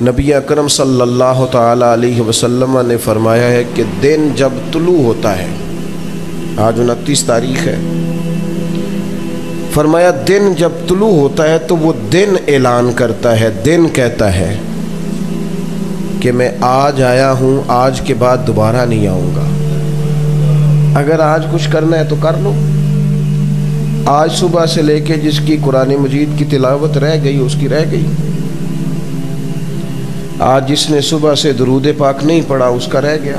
نبی اکرم صلی اللہ تعالی علیہ وسلم نے فرمایا ہے کہ دن جب طلوع ہوتا ہے، آج 29 تاریخ ہے، فرمایا دن جب طلوع ہوتا ہے تو وہ دن اعلان کرتا ہے، دن کہتا ہے کہ میں آج آیا ہوں، آج کے بعد دوبارہ نہیں آؤں گا۔ اگر آج کچھ کرنا ہے تو کر لو۔ آج صبح سے لے کے جس کی قرآن مجید کی تلاوت رہ گئی اس کی رہ گئی، آج جس نے صبح سے درود پاک نہیں پڑھا اس کا رہ گیا۔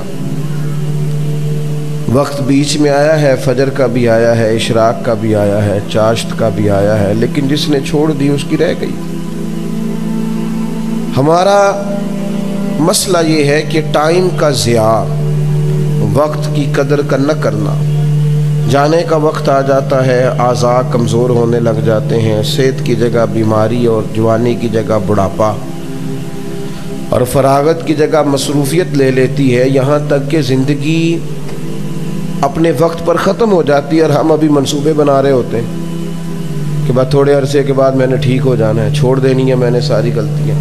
وقت بیچ میں آیا ہے، فجر کا بھی آیا ہے، اشراق کا بھی آیا ہے، چاشت کا بھی آیا ہے، لیکن جس نے چھوڑ دی اس کی رہ گئی۔ ہمارا مسئلہ یہ ہے کہ ٹائم کا ضیاع، وقت کی قدر کا نہ کرنا۔ جانے کا وقت آ جاتا ہے، اعضاء کمزور ہونے لگ جاتے ہیں، صحت کی جگہ بیماری اور جوانی کی جگہ بڑھاپا اور فراغت کی جگہ مصروفیت لے لیتی ہے، یہاں تک کہ زندگی اپنے وقت پر ختم ہو جاتی ہے اور ہم ابھی منصوبے بنا رہے ہوتے ہیں کہ بعد تھوڑے عرصے کے بعد میں نے ٹھیک ہو جانا ہے، چھوڑ دینی ہے میں نے ساری غلطیاں۔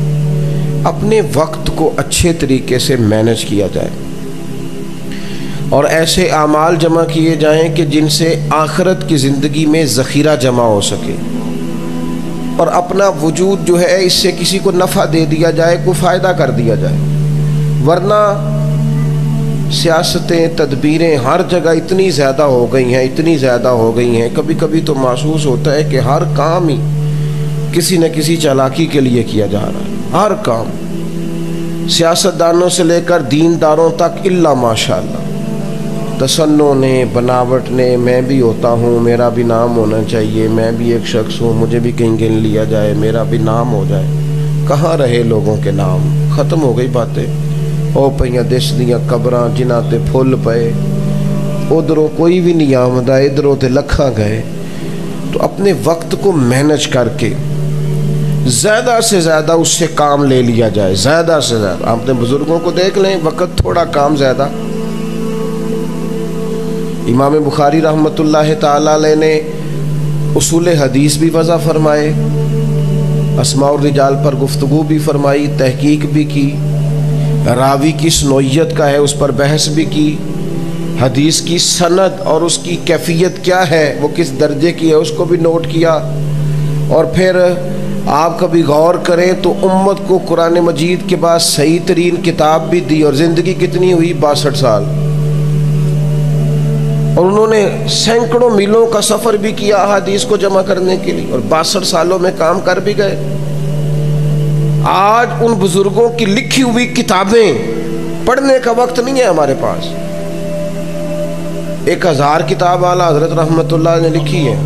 اپنے وقت کو اچھے طریقے سے مینج کیا جائے اور ایسے اعمال جمع کیے جائیں کہ جن سے آخرت کی زندگی میں ذخیرہ جمع ہو سکے، اور اپنا وجود جو ہے اس سے کسی کو نفع دے دیا جائے، کوئی فائدہ کر دیا جائے۔ ورنہ سیاستیں، تدبیریں ہر جگہ اتنی زیادہ ہو گئی ہیں، اتنی زیادہ ہو گئی ہیں، کبھی کبھی تو محسوس ہوتا ہے کہ ہر کام ہی کسی نہ کسی چالاکی کے لیے کیا جا رہا ہے۔ ہر کام، سیاستدانوں سے لے کر دینداروں تک، الا ماشاءاللہ، تصنع نے، بناوٹ نے، میں بھی ہوتا ہوں، میرا بھی نام ہونا چاہیے، میں بھی ایک شخص ہوں، مجھے بھی کہیں گن لیا جائے، میرا بھی نام ہو جائے۔ کہاں رہے لوگوں کے نام؟ ختم ہو گئی باتیں۔ او پئیاں دس دیاں قبراں جنہاں تے پھل پئے، ادھروں کوئی بھی نہیں آمدہ، ادھروں تے لکھاں گئے۔ تو اپنے وقت کو مینج کر کے زیادہ سے زیادہ اس سے کام لے لیا جائے، زیادہ سے زیادہ۔ آپ اپنے بزرگوں کو دیکھ لیں، وقت تھوڑا کام زیادہ۔ امام بخاری رحمۃ اللہ تعالی علیہ نے اصول حدیث بھی وضع فرمائے، اسماء الرجال پر گفتگو بھی فرمائی، تحقیق بھی کی، راوی کس نوعیت کا ہے اس پر بحث بھی کی، حدیث کی سند اور اس کی کیفیت کیا ہے، وہ کس درجے کی ہے، اس کو بھی نوٹ کیا۔ اور پھر آپ کبھی غور کریں تو امت کو قرآن مجید کے بعد صحیح ترین کتاب بھی دی، اور زندگی کتنی ہوئی؟ 62 سال۔ اور انہوں نے سینکڑوں میلوں کا سفر بھی کیا احادیث کو جمع کرنے کے لیے، اور 62 سالوں میں کام کر بھی گئے۔ آج ان بزرگوں کی لکھی ہوئی کتابیں پڑھنے کا وقت نہیں ہے ہمارے پاس۔ 1000 کتاب اعلیٰ حضرت رحمۃ اللہ نے لکھی ہے،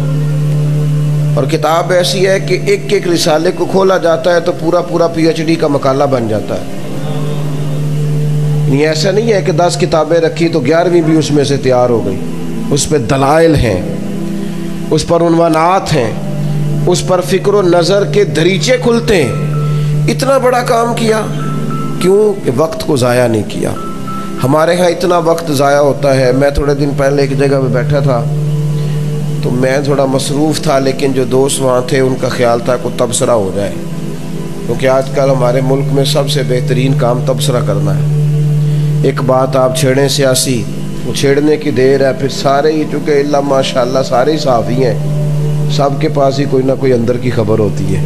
اور کتاب ایسی ہے کہ ایک ایک رسالے کو کھولا جاتا ہے تو پورا پورا PhD کا مقالہ بن جاتا ہے۔ یہ ایسا نہیں ہے کہ 10 کتابیں رکھی تو 11ویں بھی اس میں سے تیار ہو گئی۔ اس پہ دلائل ہیں، اس پر عنوانات ہیں، اس پر فکر و نظر کے دریچے کھلتے ہیں۔ اتنا بڑا کام کیا، کیوں کہ وقت کو ضائع نہیں کیا۔ ہمارے ہاں اتنا وقت ضائع ہوتا ہے۔ میں تھوڑے دن پہلے ایک جگہ پہ بیٹھا تھا تو میں تھوڑا مصروف تھا، لیکن جو دوست وہاں تھے ان کا خیال تھا کوئی تبصرہ ہو جائے، کیونکہ آج کل ہمارے ملک میں سب سے بہترین کام تبصرہ کرنا ہے۔ ایک بات آپ چھیڑیں سیاسی، وہ چھیڑنے کی دیر ہے، پھر سارے ہی، چونکہ اللہ ماشاءاللہ سارے ہی صحافی ہیں، سب کے پاس ہی کوئی نہ کوئی اندر کی خبر ہوتی ہے،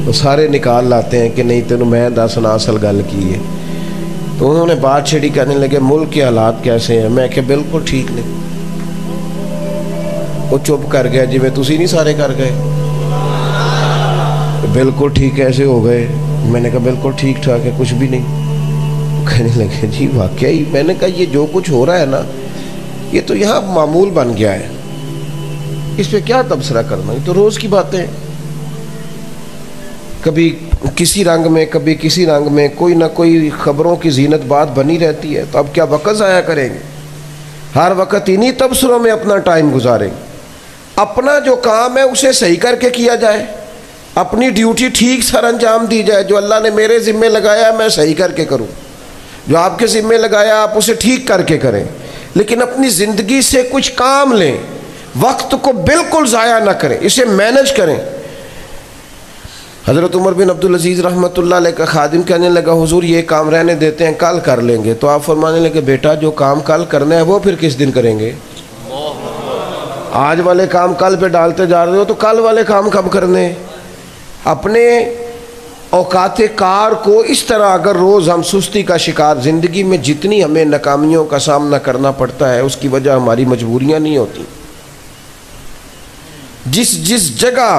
تو سارے نکال لاتے ہیں کہ نہیں تینوں میں دسنا اصل گل کی ہے۔ تو انہوں نے بات چھیڑی، کہنے لگے ملک کے حالات کیسے ہیں؟ میں کہ بالکل ٹھیک نہیں۔ وہ چپ کر گیا، جی میں تسی نہیں سارے کر گئے، بالکل ٹھیک کیسے ہو گئے؟ میں نے کہا بالکل ٹھیک ٹھاک ہے، کچھ بھی نہیں۔ کہنے لگے جی واقعی۔ میں نے کہا یہ جو کچھ ہو رہا ہے نا، یہ تو یہاں معمول بن گیا ہے، اس پہ کیا تبصرہ کرنا، یہ تو روز کی باتیں ہیں۔ کبھی کسی رنگ میں، کبھی کسی رنگ میں، کوئی نہ کوئی خبروں کی زینت بات بنی رہتی ہے، تو اب کیا وقت ضائع کریں گے؟ ہر وقت انہی تبصروں میں اپنا ٹائم گزاریں گے۔ اپنا جو کام ہے اسے صحیح کر کے کیا جائے، اپنی ڈیوٹی ٹھیک سر انجام دی جائے۔ جو اللہ نے میرے ذمے لگایا میں صحیح کر کے کروں، جو آپ کے ذمے لگایا آپ اسے ٹھیک کر کے کریں، لیکن اپنی زندگی سے کچھ کام لیں، وقت کو بالکل ضائع نہ کریں، اسے مینج کریں۔ حضرت عمر بن عبدالعزیز رحمۃ اللہ علیہ کا خادم کہنے لگا حضور یہ کام رہنے دیتے ہیں، کل کر لیں گے۔ تو آپ فرمانے لگے بیٹا جو کام کل کرنا ہے وہ پھر کس دن کریں گے؟ آج والے کام کل پہ ڈالتے جا رہے ہو تو کل والے کام کب کرنے؟ اپنے اوقات کار کو اس طرح اگر روز ہم سستی کا شکار، زندگی میں جتنی ہمیں ناکامیوں کا سامنا کرنا پڑتا ہے اس کی وجہ ہماری مجبوریاں نہیں ہوتی۔ جس جگہ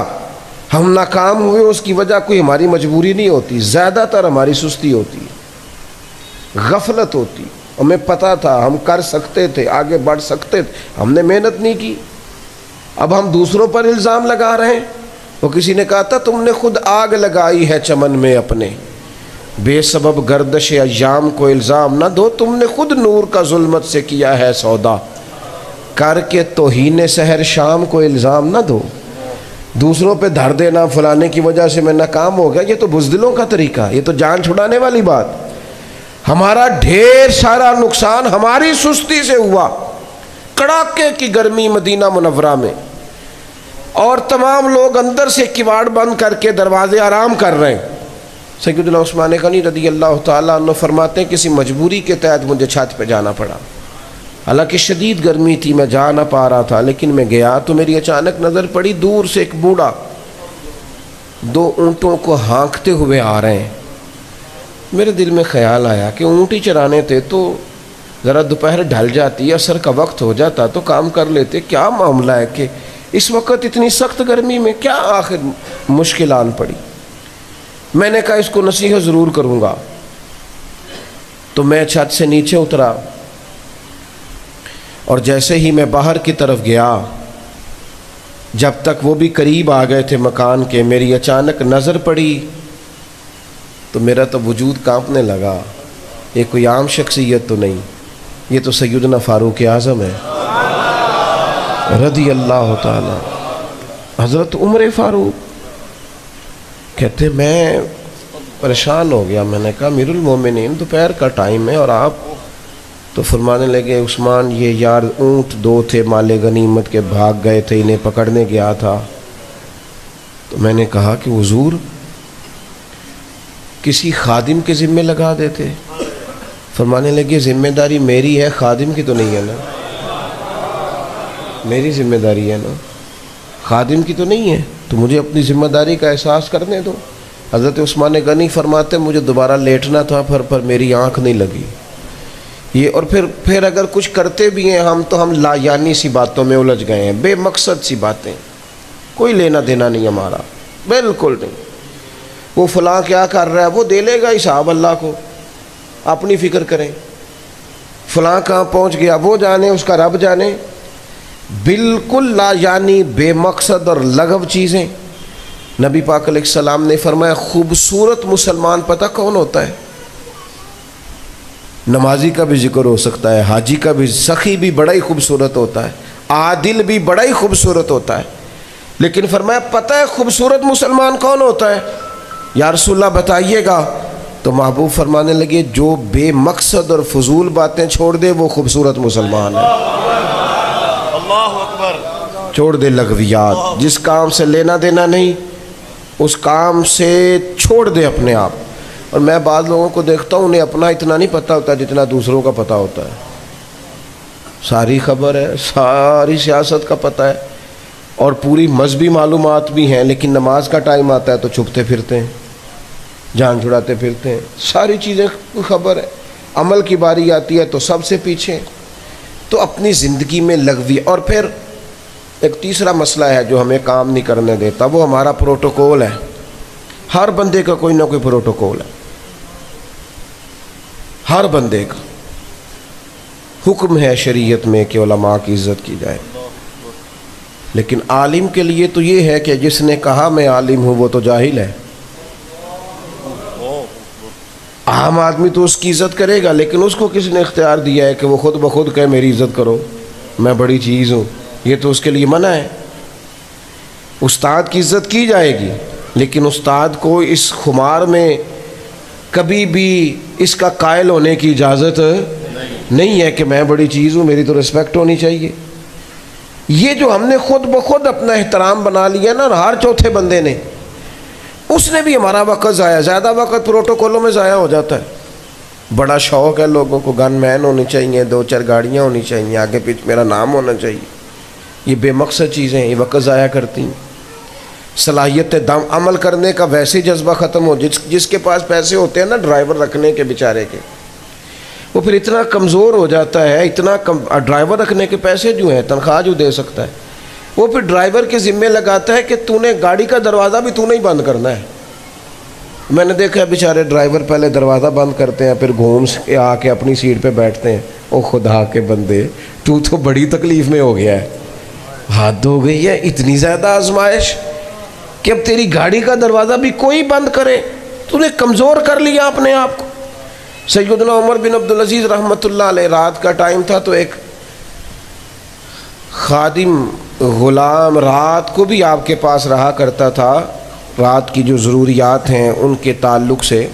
ہم ناکام ہوئے اس کی وجہ کوئی ہماری مجبوری نہیں ہوتی، زیادہ تر ہماری سستی ہوتی، غفلت ہوتی۔ ہمیں پتہ تھا ہم کر سکتے تھے، آگے بڑھ سکتے تھے، ہم نے محنت نہیں کی۔ اب ہم دوسروں پر الزام لگا رہے ہیں۔ وہ کسی نے کہا تھا تم نے خود آگ لگائی ہے چمن میں اپنے، بے سبب گردش ایام کو الزام نہ دو، تم نے خود نور کا ظلمت سے کیا ہے سودا، کر کے توہین سحر شام کو الزام نہ دو۔ دوسروں پہ دھر دینا فلانے کی وجہ سے میں ناکام ہو گیا، یہ تو بزدلوں کا طریقہ، یہ تو جان چھڑانے والی بات۔ ہمارا ڈھیر سارا نقصان ہماری سستی سے ہوا۔ کڑاکے کی گرمی مدینہ منورہ میں، اور تمام لوگ اندر سے کواڑ بند کر کے دروازے آرام کر رہے ہیں۔ سیدنا عثمان غنی رضی اللہ تعالیٰ عنہ فرماتے ہیں کسی مجبوری کے تحت مجھے چھت پہ جانا پڑا، حالانکہ شدید گرمی تھی، میں جا نہ پا رہا تھا، لیکن میں گیا تو میری اچانک نظر پڑی دور سے ایک بوڑھا 2 اونٹوں کو ہانکتے ہوئے آ رہے ہیں۔ میرے دل میں خیال آیا کہ اونٹ ہی چرانے تھے تو ذرا دوپہر ڈھل جاتی، عصر کا وقت ہو جاتا تو کام کر لیتے، کیا معاملہ ہے کہ اس وقت اتنی سخت گرمی میں کیا آخر مشکل آن پڑی؟ میں نے کہا اس کو نصیحت ضرور کروں گا۔ تو میں چھت سے نیچے اترا اور جیسے ہی میں باہر کی طرف گیا، جب تک وہ بھی قریب آ گئے تھے مکان کے، میری اچانک نظر پڑی تو میرا تو وجود کانپنے لگا۔ یہ کوئی عام شخصیت تو نہیں، یہ تو سیدنا فاروق اعظم ہے رضی اللہ تعالی، حضرت عمر فاروق۔ کہتے میں پریشان ہو گیا، میں نے کہا امیر المومنین دوپہر کا ٹائم ہے اور آپ تو فرمانے لگے عثمان یہ یار اونٹ 2 تھے مال غنیمت کے، بھاگ گئے تھے، انہیں پکڑنے گیا تھا۔ تو میں نے کہا کہ حضور کسی خادم کے ذمے لگا دیتے۔ فرمانے لگے ذمہ داری میری ہے، خادم کی تو نہیں ہے نا، میری ذمہ داری ہے نا، خادم کی تو نہیں ہے، تو مجھے اپنی ذمہ داری کا احساس کرنے دو۔ حضرت عثمان غنی فرماتے مجھے دوبارہ لیٹنا تھا پر میری آنکھ نہیں لگی۔ یہ اور پھر اگر کچھ کرتے بھی ہیں ہم لا یعنی سی باتوں میں الجھ گئے ہیں، بے مقصد سی باتیں، کوئی لینا دینا نہیں ہمارا، بالکل نہیں۔ وہ فلاں کیا کر رہا ہے وہ دے لے گا حساب اللہ کو، اپنی فکر کریں۔ فلاں کہاں پہنچ گیا وہ جانے، اس کا رب جانے۔ بالکل لا یعنی بے مقصد اور لغو چیزیں۔ نبی پاک علیہ السلام نے فرمایا خوبصورت مسلمان پتہ کون ہوتا ہے؟ نمازی کا بھی ذکر ہو سکتا ہے، حاجی کا بھی، سخی بھی بڑا ہی خوبصورت ہوتا ہے، عادل بھی بڑا ہی خوبصورت ہوتا ہے، لیکن فرمایا پتہ ہے خوبصورت مسلمان کون ہوتا ہے؟ یا رسول اللہ بتائیے گا۔ تو محبوب فرمانے لگے جو بے مقصد اور فضول باتیں چھوڑ دے وہ خوبصورت مسلمان ہے۔ اللہ اکبر۔ چھوڑ دے لغویات، جس کام سے لینا دینا نہیں اس کام سے چھوڑ دے اپنے آپ۔ اور میں بعض لوگوں کو دیکھتا ہوں انہیں اپنا اتنا نہیں پتہ ہوتا جتنا دوسروں کا پتہ ہوتا ہے، ساری خبر ہے، ساری سیاست کا پتہ ہے اور پوری مذہبی معلومات بھی ہیں، لیکن نماز کا ٹائم آتا ہے تو چھپتے پھرتے ہیں، جان چھڑاتے پھرتے ہیں، ساری چیزیں خبر ہے، عمل کی باری آتی ہے تو سب سے پیچھے۔ تو اپنی زندگی میں لغوی۔ اور پھر ایک تیسرا مسئلہ ہے جو ہمیں کام نہیں کرنے دیتا، وہ ہمارا پروٹوکول ہے۔ ہر بندے کا کوئی نہ کوئی پروٹوکول ہے، ہر بندے کا حکم ہے شریعت میں کہ علماء کی عزت کی جائے، لیکن عالم کے لیے تو یہ ہے کہ جس نے کہا میں عالم ہوں وہ تو جاہل ہے۔ عام آدمی تو اس کی عزت کرے گا، لیکن اس کو کس نے اختیار دیا ہے کہ وہ خود بخود کہے میری عزت کرو، میں بڑی چیز ہوں؟ یہ تو اس کے لیے منع ہے۔ استاد کی عزت کی جائے گی، لیکن استاد کو اس خمار میں کبھی بھی اس کا قائل ہونے کی اجازت نہیں ہے کہ میں بڑی چیز ہوں، میری تو رسپیکٹ ہونی چاہیے۔ یہ جو ہم نے خود بخود اپنا احترام بنا لیا نا، ہر چوتھے بندے نے اس نے بھی ہمارا وقت ضائع، زیادہ وقت پروٹوکولوں میں ضائع ہو جاتا ہے۔ بڑا شوق ہے لوگوں کو، گن مین ہونے چاہیے، 2-4 گاڑیاں ہونی چاہیے، آگے پیچھے میرا نام ہونا چاہیے۔ یہ بے مقصد چیزیں، یہ وقت ضائع کرتی ہیں۔ صلاحیت دم عمل کرنے کا ویسے ہی جذبہ ختم ہو، جس کے پاس پیسے ہوتے ہیں نا ڈرائیور رکھنے کے بیچارے کے، وہ پھر اتنا کمزور ہو جاتا ہے، اتنا ڈرائیور رکھنے کے پیسے جو ہیں، تنخواہ جو دے سکتا ہے، وہ پھر ڈرائیور کے ذمے لگاتا ہے کہ تو نے گاڑی کا دروازہ بھی تو نے ہی بند کرنا ہے۔ میں نے دیکھا ہے بیچارے ڈرائیور پہلے دروازہ بند کرتے ہیں، پھر گھوم کے آ کے اپنی سیٹ پہ بیٹھتے ہیں۔ او خدا کے بندے، تو بڑی تکلیف میں ہو گیا ہے، حد ہو گئی ہے، اتنی زیادہ آزمائش کہ اب تیری گاڑی کا دروازہ بھی کوئی بند کرے، تو نے کمزور کر لیا اپنے آپ کو۔ سیدنا عمر بن عبدالعزیز رحمۃ اللہ علیہ، رات کا ٹائم تھا، تو ایک خادم غلام رات کو بھی آپ کے پاس رہا کرتا تھا، رات کی جو ضروریات ہیں ان کے تعلق سے۔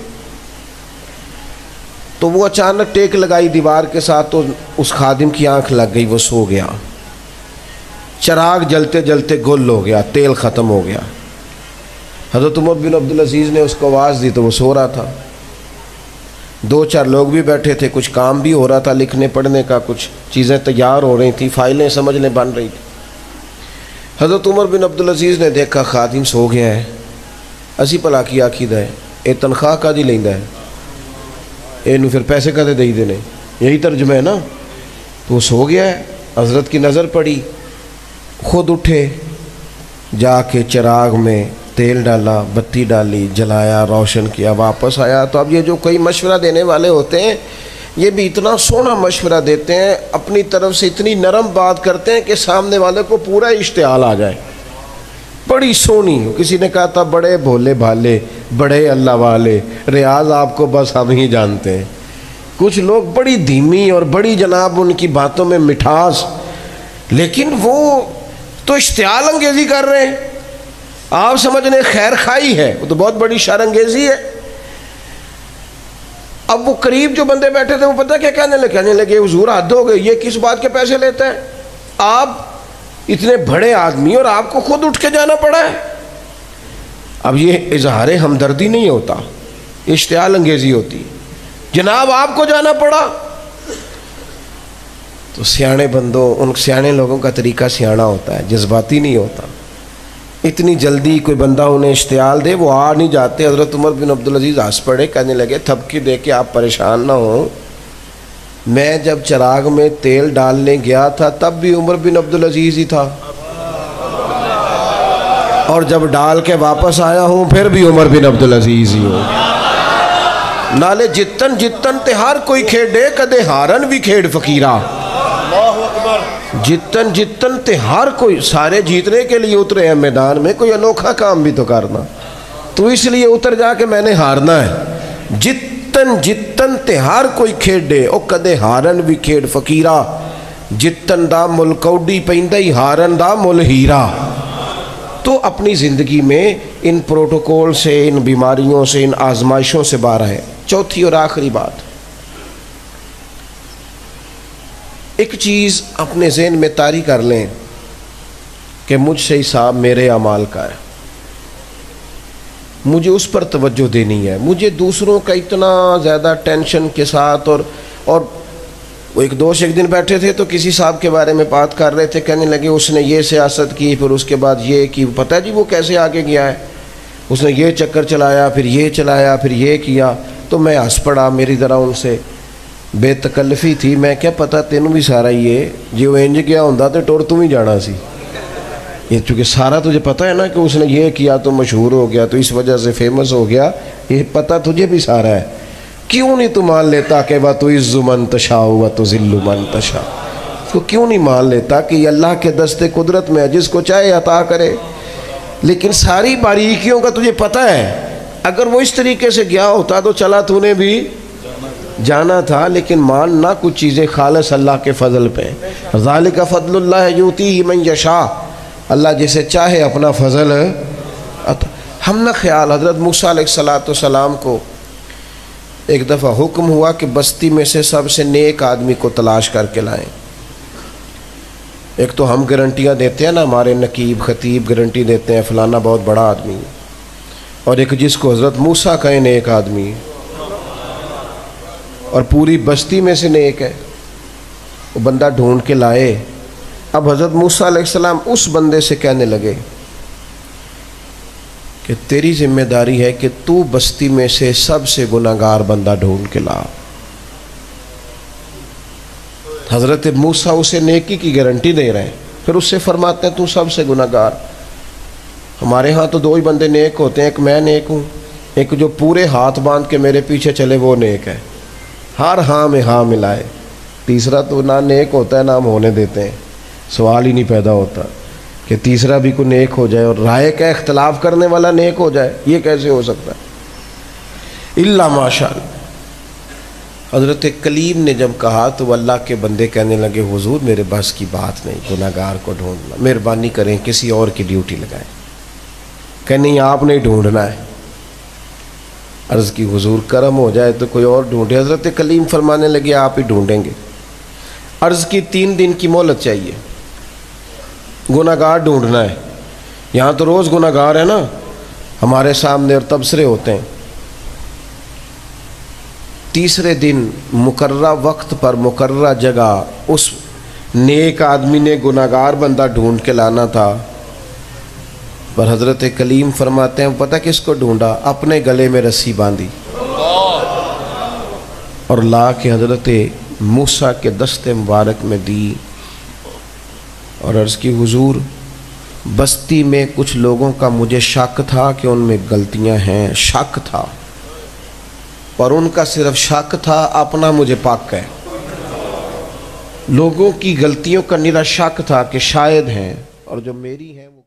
تو وہ اچانک ٹیک لگائی دیوار کے ساتھ، تو اس خادم کی آنکھ لگ گئی، وہ سو گیا۔ چراغ جلتے جلتے گل ہو گیا، تیل ختم ہو گیا۔ حضرت عمر بن عبدالعزیز نے اس کو آواز دی تو وہ سو رہا تھا۔ 2-4 لوگ بھی بیٹھے تھے، کچھ کام بھی ہو رہا تھا لکھنے پڑھنے کا، کچھ چیزیں تیار ہو رہی تھیں، فائلیں سمجھنے بن رہی تھیں۔ حضرت عمر بن عبدالعزیز نے دیکھا خادم سو گیا ہے، اسی بھلا کی آکھیدا ہے، اے تنخواہ کا دی لیندا ہے، اینو پھر پیسے کدے دئی دینے، یہی ترجمہ ہے نا۔ تو وہ سو گیا ہے۔ حضرت کی نظر پڑی، خود اٹھے، جا کے چراغ میں تیل ڈالا، بتی ڈالی، جلایا، روشن کیا، واپس آیا۔ تو اب یہ جو کوئی مشورہ دینے والے ہوتے ہیں، یہ بھی اتنا سونا مشورہ دیتے ہیں، اپنی طرف سے اتنی نرم بات کرتے ہیں کہ سامنے والے کو پورا اشتعال آ جائے۔ بڑی سونی، کسی نے کہا تھا بڑے بھولے بھالے، بڑے اللہ والے، ریاض آپ کو بس ہم ہی جانتے ہیں۔ کچھ لوگ بڑی دھیمی اور بڑی جناب ان کی باتوں میں مٹھاس، لیکن وہ تو اشتعال انگیزی کر رہے ہیں، آپ سمجھنے خیر خائی ہے، وہ تو بہت بڑی شر انگیزی ہے۔ اب وہ قریب جو بندے بیٹھے تھے وہ پتہ کیا کہنے لگے، حضور حد ہو گئی، یہ کس بات کے پیسے لیتا ہے؟ آپ اتنے بڑے آدمی اور آپ کو خود اٹھ کے جانا پڑا ہے۔ اب یہ اظہار ہمدردی نہیں ہوتا، اشتعال انگیزی ہوتی، جناب آپ کو جانا پڑا۔ تو سیانے بندوں، ان سیانے لوگوں کا طریقہ سیانا ہوتا ہے، جذباتی نہیں ہوتا۔ اتنی جلدی کوئی بندہ انہیں اشتعال دے وہ آ نہیں جاتے۔ حضرت عمر بن عبدالعزیز ہنس پڑے، کہنے لگے تھپکی دے کے آپ پریشان نہ ہوں، میں جب چراغ میں تیل ڈالنے گیا تھا تب بھی عمر بن عبدالعزیز ہی تھا، اور جب ڈال کے واپس آیا ہوں پھر بھی عمر بن عبدالعزیز ہی ہوں۔ نالے جتن جتن تے ہر کوئی کھیڑے، کدے ہارن بھی کھیڑ فقیرہ۔ جتن جتن تے ہر کوئی، سارے جیتنے کے لیے اترے ہیں میدان میں، کوئی انوکھا کام بھی تو کرنا، تو اس لیے اتر جا کے میں نے ہارنا ہے۔ جتن جتن تے ہر کوئی کھیڑے، او کدے ہارن بھی کھیڑ فقیرہ، جتن دا مل کوڈی پیندائی ہارن دا مل ہیرا۔ تو اپنی زندگی میں ان پروٹوکول سے، ان بیماریوں سے، ان آزمائشوں سے باہر ہے۔ چوتھی اور آخری بات، ایک چیز اپنے ذہن میں طاری کر لیں کہ مجھ سے حساب میرے اعمال کا ہے، مجھے اس پر توجہ دینی ہے۔ مجھے دوسروں کا اتنا زیادہ ٹینشن کے ساتھ، اور وہ ایک دوست ایک دن بیٹھے تھے تو کسی صاحب کے بارے میں بات کر رہے تھے، کہنے لگے اس نے یہ سیاست کی، پھر اس کے بعد یہ کی، پتہ ہے جی وہ کیسے آگے گیا ہے، اس نے یہ چکر چلایا، پھر یہ چلایا، پھر یہ کیا۔ تو میں ہنس پڑا، میری ذرا ان سے بے تکلفی تھی، میں کیا پتہ تینوں بھی سارا ہی ہے، جی وہ انج گیا ہوں تو ٹور تم ہی جانا سی، یہ چونکہ سارا تجھے پتہ ہے نا کہ اس نے یہ کیا تو مشہور ہو گیا، تو اس وجہ سے فیمس ہو گیا، یہ پتہ تجھے بھی سارا ہے، کیوں نہیں تو مان لیتا کہ وَتُعِزُّ مَن تَشَاءُ وَتُذِلُّ مَن تَشَاءُ؟ تو کیوں نہیں مان لیتا کہ یہ اللہ کے دست قدرت میں ہے، جس کو چاہے عطا کرے، لیکن ساری باریکیوں کا تجھے پتہ ہے۔ اگر وہ اس طریقے سے گیا ہوتا تو چلا تو نے بھی جانا تھا، لیکن ماننا کچھ چیزیں خالص اللہ کے فضل پہ۔ ذالک فضل اللہ یؤتیہ من یشاء، اللہ جسے چاہے اپنا فضل ہم نہ خیال۔ حضرت موسیٰ علیہ السلام کو ایک دفعہ حکم ہوا کہ بستی میں سے سب سے نیک آدمی کو تلاش کر کے لائیں۔ ایک تو ہم گارنٹیاں دیتے ہیں نا، ہمارے نقیب خطیب گارنٹی دیتے ہیں فلانا بہت بڑا آدمی ہے، اور ایک جس کو حضرت موسیٰ کہیں نیک آدمی ہے اور پوری بستی میں سے نیک ہے، وہ بندہ ڈھونڈ کے لائے۔ اب حضرت موسیٰ علیہ السلام اس بندے سے کہنے لگے کہ تیری ذمہ داری ہے کہ تو بستی میں سے سب سے گناہگار بندہ ڈھونڈ کے لا۔ حضرت موسیٰ اسے نیکی کی گارنٹی دے رہے ہیں، پھر اس سے فرماتے ہیں تو سب سے گناہگار۔ ہمارے ہاں تو دو ہی بندے نیک ہوتے ہیں، ایک میں نیک ہوں، ایک جو پورے ہاتھ باندھ کے میرے پیچھے چلے وہ نیک ہے، ہر ہاں میں ہاں ملائے۔ تیسرا تو نہ نیک ہوتا ہے نہ ہم ہونے دیتے ہیں، سوال ہی نہیں پیدا ہوتا کہ تیسرا بھی کوئی نیک ہو جائے اور رائے کا اختلاف کرنے والا نیک ہو جائے، یہ کیسے ہو سکتا ہے؟ الا ماشاء اللہ۔ حضرت کلیم نے جب کہا تو اللہ کے بندے کہنے لگے حضور میرے بس کی بات نہیں گناہگار کو ڈھونڈنا، مہربانی کریں کسی اور کی ڈیوٹی لگائیں۔ کہ نہیں آپ نہیں ڈھونڈنا ہے۔ عرض کی حضور کرم ہو جائے تو کوئی اور ڈھونڈے۔ حضرت کلیم فرمانے لگے آپ ہی ڈھونڈیں گے۔ عرض کی 3 دن کی مہلت چاہیے، گناہگار ڈھونڈنا ہے۔ یہاں تو روز گناہگار ہے نا ہمارے سامنے اور تبصرے ہوتے ہیں۔ تیسرے دن مقررہ وقت پر مقررہ جگہ اس نیک آدمی نے گناہگار بندہ ڈھونڈ کے لانا تھا، پر حضرت کلیم فرماتے ہیں پتہ کس کو ڈھونڈا؟ اپنے گلے میں رسی باندھی اور لا کے حضرت موسیٰ کے دست مبارک میں دی اور عرض کی حضور بستی میں کچھ لوگوں کا مجھے شک تھا کہ ان میں غلطیاں ہیں، شک تھا، پر ان کا صرف شک تھا، اپنا مجھے پاک ہے۔ لوگوں کی غلطیوں کا نرا شک تھا کہ شاید ہیں، اور جو میری ہیں وہ